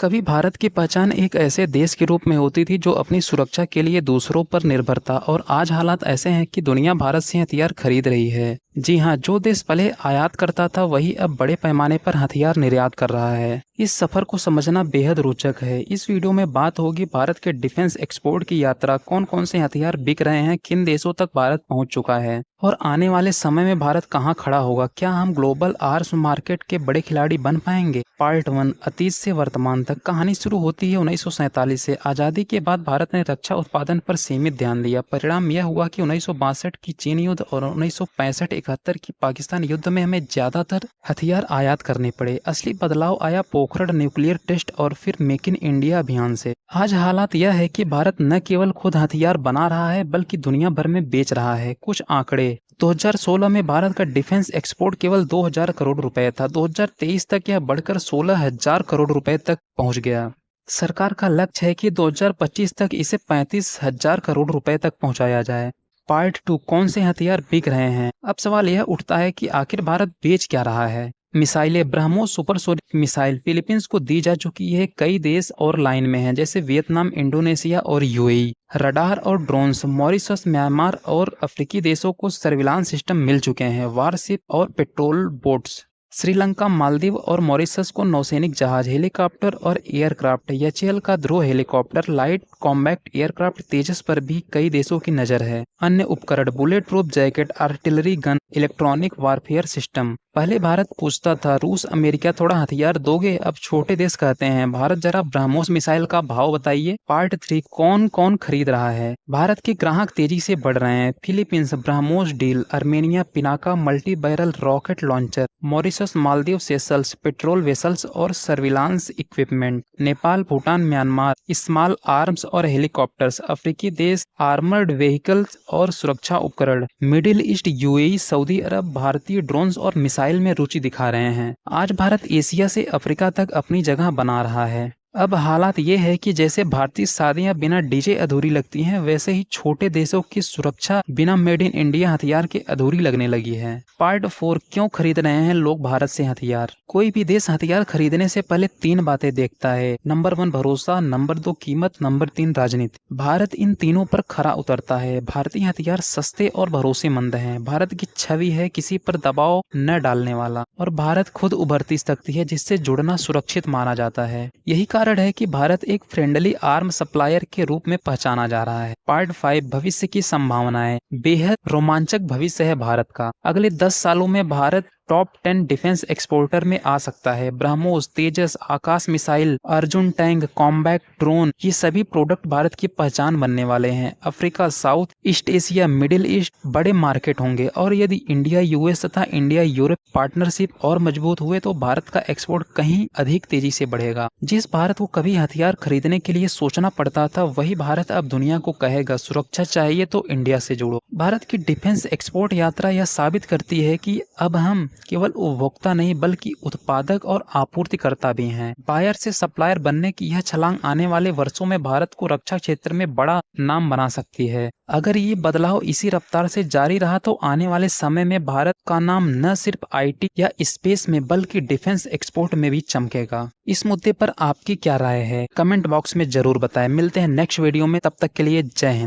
कभी भारत की पहचान एक ऐसे देश के रूप में होती थी जो अपनी सुरक्षा के लिए दूसरों पर निर्भर था और आज हालात ऐसे हैं कि दुनिया भारत से हथियार खरीद रही है। जी हाँ, जो देश पहले आयात करता था वही अब बड़े पैमाने पर हथियार निर्यात कर रहा है। इस सफर को समझना बेहद रोचक है। इस वीडियो में बात होगी भारत के डिफेंस एक्सपोर्ट की यात्रा, कौन कौन से हथियार बिक रहे हैं, किन देशों तक भारत पहुंच चुका है और आने वाले समय में भारत कहां खड़ा होगा। क्या हम ग्लोबल आर्म्स मार्केट के बड़े खिलाड़ी बन पाएंगे। पार्ट 1, अतीत से वर्तमान तक। कहानी शुरू होती है 1947 से। आज़ादी के बाद भारत ने रक्षा उत्पादन पर सीमित ध्यान दिया। परिणाम यह हुआ कि 1962 की चीन युद्ध और 1965-71 की पाकिस्तान युद्ध में हमें ज्यादातर हथियार आयात करने पड़े। असली बदलाव आया पोखरण न्यूक्लियर टेस्ट और फिर मेक इन इंडिया अभियान से। आज हालात यह है कि भारत न केवल खुद हथियार बना रहा है बल्कि दुनिया भर में बेच रहा है। कुछ आंकड़े। 2016 में भारत का डिफेंस एक्सपोर्ट केवल 2000 करोड़ रुपए था। 2023 तक यह बढ़कर 16,000 करोड़ रुपए तक पहुंच गया। सरकार का लक्ष्य है कि 2025 तक इसे 35,000 करोड़ रुपए तक पहुंचाया जाए। पार्ट 2, कौन से हथियार बिक रहे हैं। अब सवाल यह उठता है कि आखिर भारत बेच क्या रहा है। मिसाइलें। ब्रह्मोस सुपरसोनिक मिसाइल फिलीपींस को दी जा चुकी है। कई देश और लाइन में हैं जैसे वियतनाम, इंडोनेशिया और यूएई। रडार और ड्रोन्स। मॉरिशस, म्यांमार और अफ्रीकी देशों को सर्विलांस सिस्टम मिल चुके हैं। वारशिप और पेट्रोल बोट्स। श्रीलंका, मालदीव और मॉरिशस को नौसैनिक जहाज, हेलीकॉप्टर और एयरक्राफ्ट। एचएएल का ध्रुव हेलीकॉप्टर, लाइट कॉम्बैक्ट एयरक्राफ्ट तेजस पर भी कई देशों की नजर है। अन्य उपकरण। Bullet proof jacket, artillery gun, electronic warfare system. पहले भारत पूछता था रूस, अमेरिका थोड़ा हथियार दोगे। अब छोटे देश कहते हैं भारत जरा ब्रह्मोस मिसाइल का भाव बताइए। पार्ट 3, कौन कौन खरीद रहा है। भारत के ग्राहक तेजी से बढ़ रहे हैं। Philippines BrahMos deal, Armenia Pinaka multi barrel rocket launcher, Mauritius, Maldives, Seychelles patrol vessels और surveillance equipment, Nepal, Bhutan, Myanmar small arms और हेलीकॉप्टर्स, अफ्रीकी देश आर्मर्ड व्हीकल्स और सुरक्षा उपकरण, मिडिल ईस्ट यूएई, सऊदी अरब भारतीय ड्रोन्स और मिसाइल में रुचि दिखा रहे हैं। आज भारत एशिया से अफ्रीका तक अपनी जगह बना रहा है। अब हालात ये है कि जैसे भारतीय शादियां बिना डीजे अधूरी लगती हैं, वैसे ही छोटे देशों की सुरक्षा बिना मेड इन इंडिया हथियार के अधूरी लगने लगी है। पार्ट 4, क्यों खरीद रहे हैं लोग भारत से हथियार। कोई भी देश हथियार खरीदने से पहले 3 बातें देखता है। नंबर 1 भरोसा, नंबर 2 कीमत, नंबर 3 राजनीति। भारत इन तीनों पर खरा उतरता है। भारतीय हथियार सस्ते और भरोसेमंद हैं। भारत की छवि है किसी पर दबाव न डालने वाला और भारत खुद उभरती शक्ति है जिससे जुड़ना सुरक्षित माना जाता है। यही कारण है कि भारत एक फ्रेंडली आर्म सप्लायर के रूप में पहचाना जा रहा है। पार्ट 5, भविष्य की संभावनाएं। बेहद रोमांचक भविष्य है भारत का। अगले 10 सालों में भारत टॉप 10 डिफेंस एक्सपोर्टर में आ सकता है। BrahMos, Tejas, Akash missile, Arjun tank, combat drone, ये सभी प्रोडक्ट भारत की पहचान बनने वाले हैं। Africa, South East Asia, Middle East बड़े मार्केट होंगे और यदि इंडिया यूएस तथा इंडिया यूरोप पार्टनरशिप और मजबूत हुए तो भारत का एक्सपोर्ट कहीं अधिक तेजी से बढ़ेगा। जिस भारत को कभी हथियार खरीदने के लिए सोचना पड़ता था, वही भारत अब दुनिया को कहेगा सुरक्षा चाहिए तो इंडिया से जुड़ो। भारत की डिफेंस एक्सपोर्ट यात्रा यह साबित करती है कि अब हम केवल उपभोक्ता नहीं बल्कि उत्पादक और आपूर्तिकर्ता भी हैं। बायर से सप्लायर बनने की यह छलांग आने वाले वर्षों में भारत को रक्षा क्षेत्र में बड़ा नाम बना सकती है। अगर ये बदलाव इसी रफ्तार से जारी रहा तो आने वाले समय में भारत का नाम न सिर्फ आईटी या स्पेस में बल्कि डिफेंस एक्सपोर्ट में भी चमकेगा। इस मुद्दे पर आपकी क्या राय है, कमेंट बॉक्स में जरूर बताएं। मिलते हैं नेक्स्ट वीडियो में, तब तक के लिए जय हिंद।